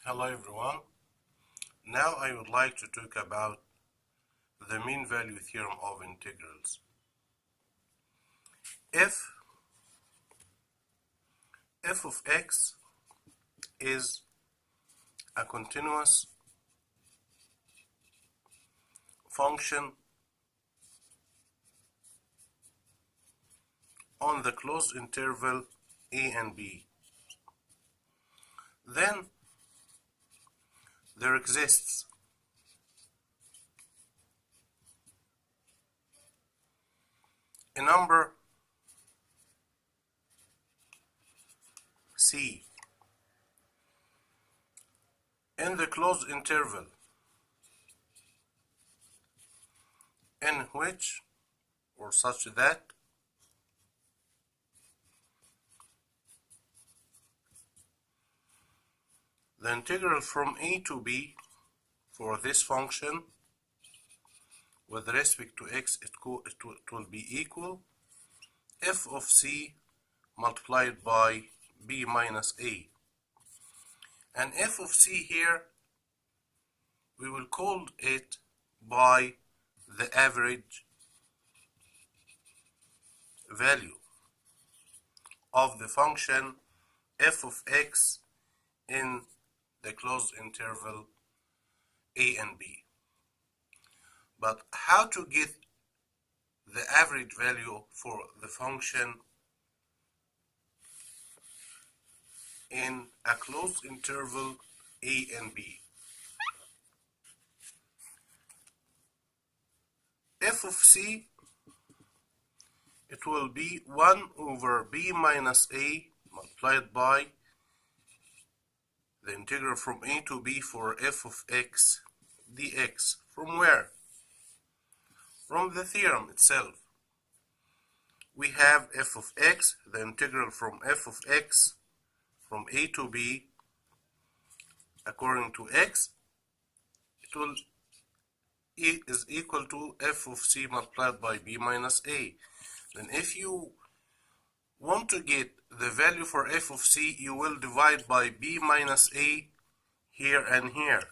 Hello everyone. Now I would like to talk about the mean value theorem of integrals. If f of x is a continuous function on the closed interval a and b, then there exists a number c in the closed interval in which or such that the integral from a to b for this function with respect to x it will be equal f of c multiplied by b minus a. And f of c here we will call it by the average value of the function f of x in the closed interval a and b. But how to get the average value for the function in a closed interval a and b? F of c, it will be 1 over b minus a multiplied by the integral from a to b for f of x dx. From where? From the theorem itself. We have f of x, the integral from f of x from a to b according to x, is equal to f of c multiplied by b minus a. Then if you want to get the value for f of c, you will divide by b minus a here and here.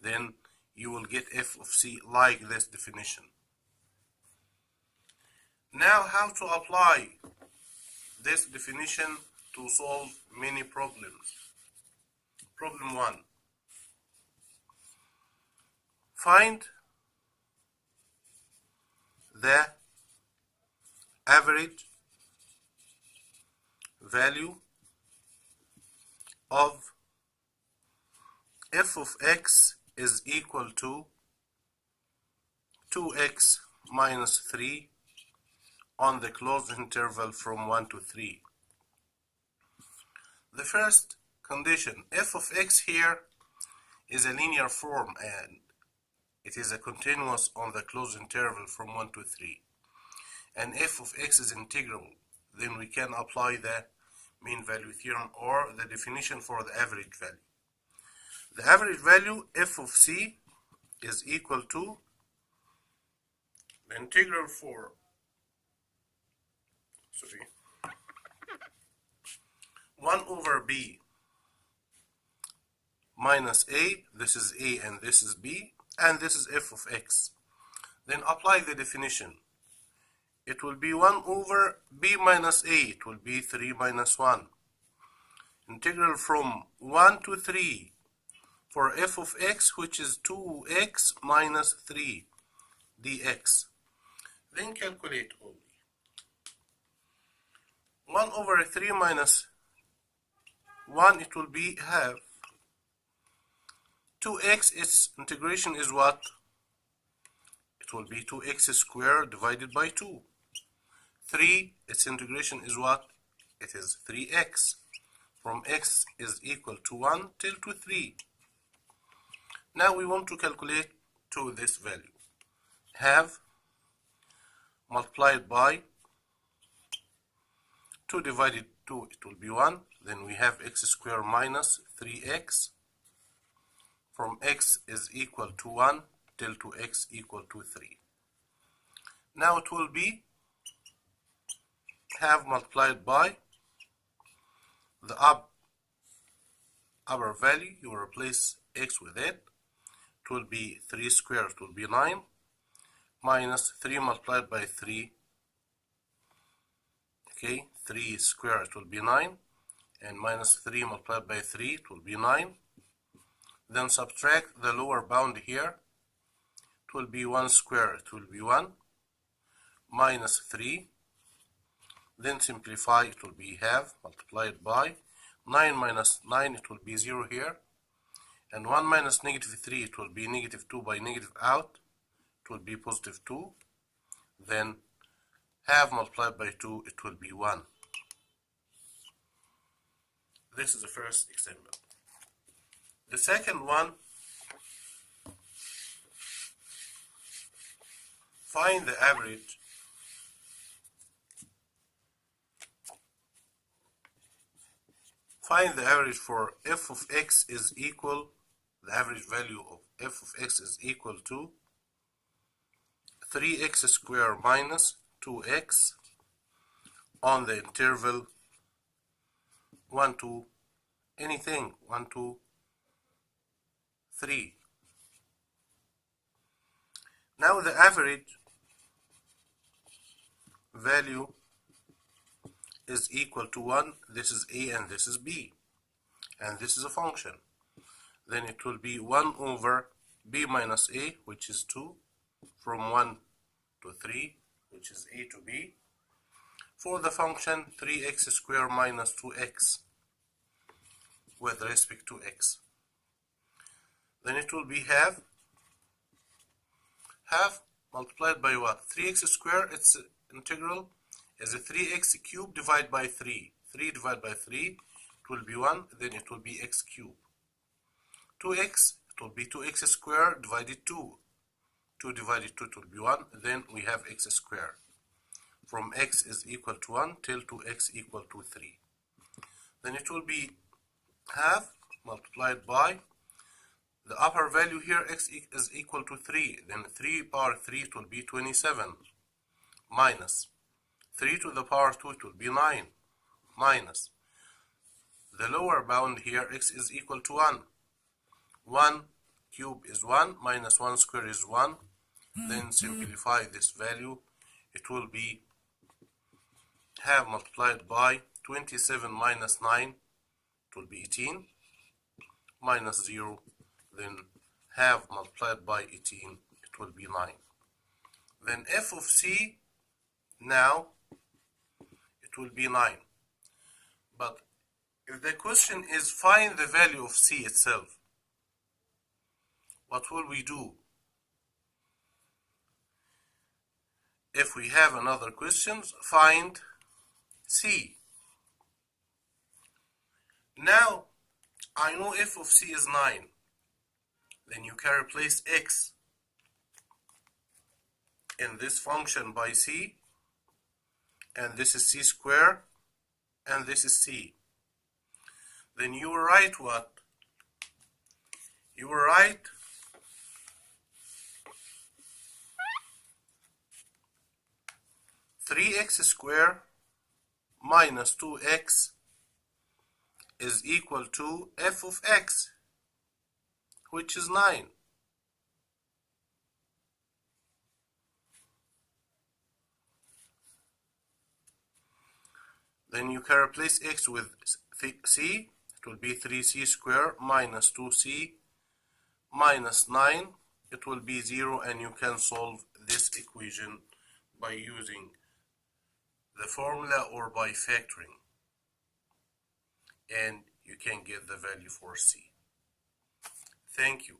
Then you will get f of c like this definition. Now how to apply this definition to solve many problems. Problem 1. Find the average value of f of x is equal to 2x minus 3 on the closed interval from 1 to 3. The first condition, f of x here is a linear form and it is a continuous on the closed interval from 1 to 3. And f of x is integral. Then we can apply the mean value theorem or the definition for the average value. The average value f of c is equal to the integral for 1 over b minus a, this is a and this is b, and this is f of x. Then apply the definition. It will be 1 over b minus a, it will be 3 minus 1. Integral from 1 to 3 for f of x, which is 2x minus 3 dx. Then calculate only. 1 over 3 minus 1, it will be half. 2x, its integration is what? It will be 2x squared divided by 2. 3, its integration is what? It is 3x. From x is equal to 1 till to 3. Now we want to calculate to this value. Have multiplied by 2 divided 2, it will be 1. Then we have x squared minus 3x. From x is equal to 1 till to x equal to 3. Now it will be have multiplied by the up upper value, you replace x with it. It will be 3 squared, it will be 9, minus 3 multiplied by 3. Okay, 3 squared, it will be 9, and minus 3 multiplied by 3, it will be 9. Then subtract the lower bound here. It will be 1 squared, it will be 1, minus 3. Then simplify, it will be half, multiplied by 9 minus 9, it will be 0 here. And 1 minus negative 3, it will be negative 2 by negative out. It will be positive 2. Then half multiplied by 2, it will be 1. This is the first example. The second one, find the average for f of x is equal, the average value of f of x is equal to 3x squared minus 2x on the interval 1 to anything, 1 to 3. Now the average value is equal to 1. This is a and this is b, and this is a function. Then it will be 1 over b minus a, which is 2, from 1 to 3, which is a to b, for the function 3x squared minus 2x with respect to x. Then it will be half multiplied by what? 3x squared, its integral is a 3x cubed divided by 3. 3 divided by 3, it will be 1, then it will be x cubed. 2x, it will be 2x squared divided 2. 2 divided 2, it will be 1, then we have x squared. From x is equal to 1 till to x equal to 3. Then it will be half multiplied by the upper value here, x is equal to 3. Then 3 power 3, it will be 27, minus 3 to the power 2, it will be 9, minus the lower bound here, x is equal to 1. 1 cube is 1, minus 1 square is 1. Then simplify this value. It will be half multiplied by 27 minus 9, it will be 18, minus 0. Then half multiplied by 18, it will be 9. Then f of c, now it will be 9. But if the question is find the value of c itself, what will we do? If we have another question, find c. Now I know f of c is 9. Then you can replace x in this function by c, and this is c squared, and this is c. Then you will write what? You will write (3x squared minus 2x) is equal to f of x, which is 9. Then you can replace x with c. It will be 3c squared minus 2c minus 9. It will be 0, and you can solve this equation by using the formula or by factoring, and you can get the value for c. Thank you.